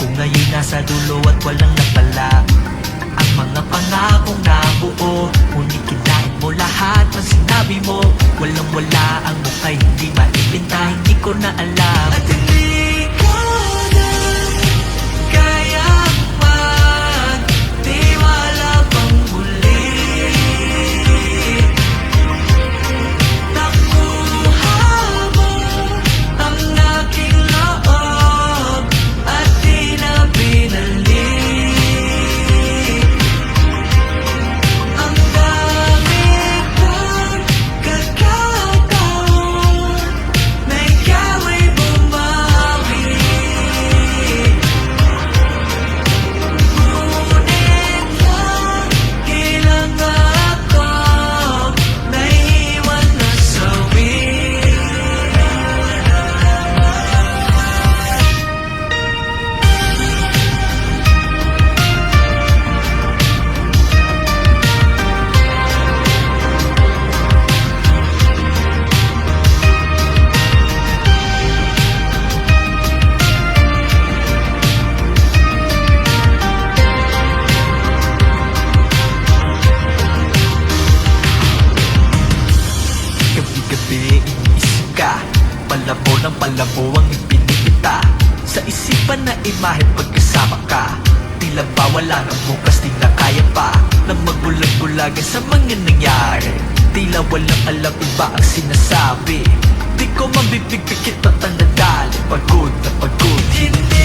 Kung ngayon'y nasa dulo at walang napala ang mga pangakong nabuo, ngunit kinain mo lahat ng sinabi mo. Walang wala ang mukha'y hindi maipinta, hindi ko na alam. At hindi ko na kaya magtiwala pang muli. Nakuha mo ang aking loob at di na binalik. Ang dami kong kagagawa na ikaw ay bumawi. Ngunit lang ako naiwan na sawi. Gabi-gabi iniisip ka, palabo ng palabo ang ipinipita sa isipan na imahe pagkasama ka. Tila ba wala ng bukas, di na kaya pa na magbulag-bulagan sa mga nangyari. Tila walang alam, iba ang sinasabi. Di ko mabibigpikit at ang nadali, pagod na pagod. Hindi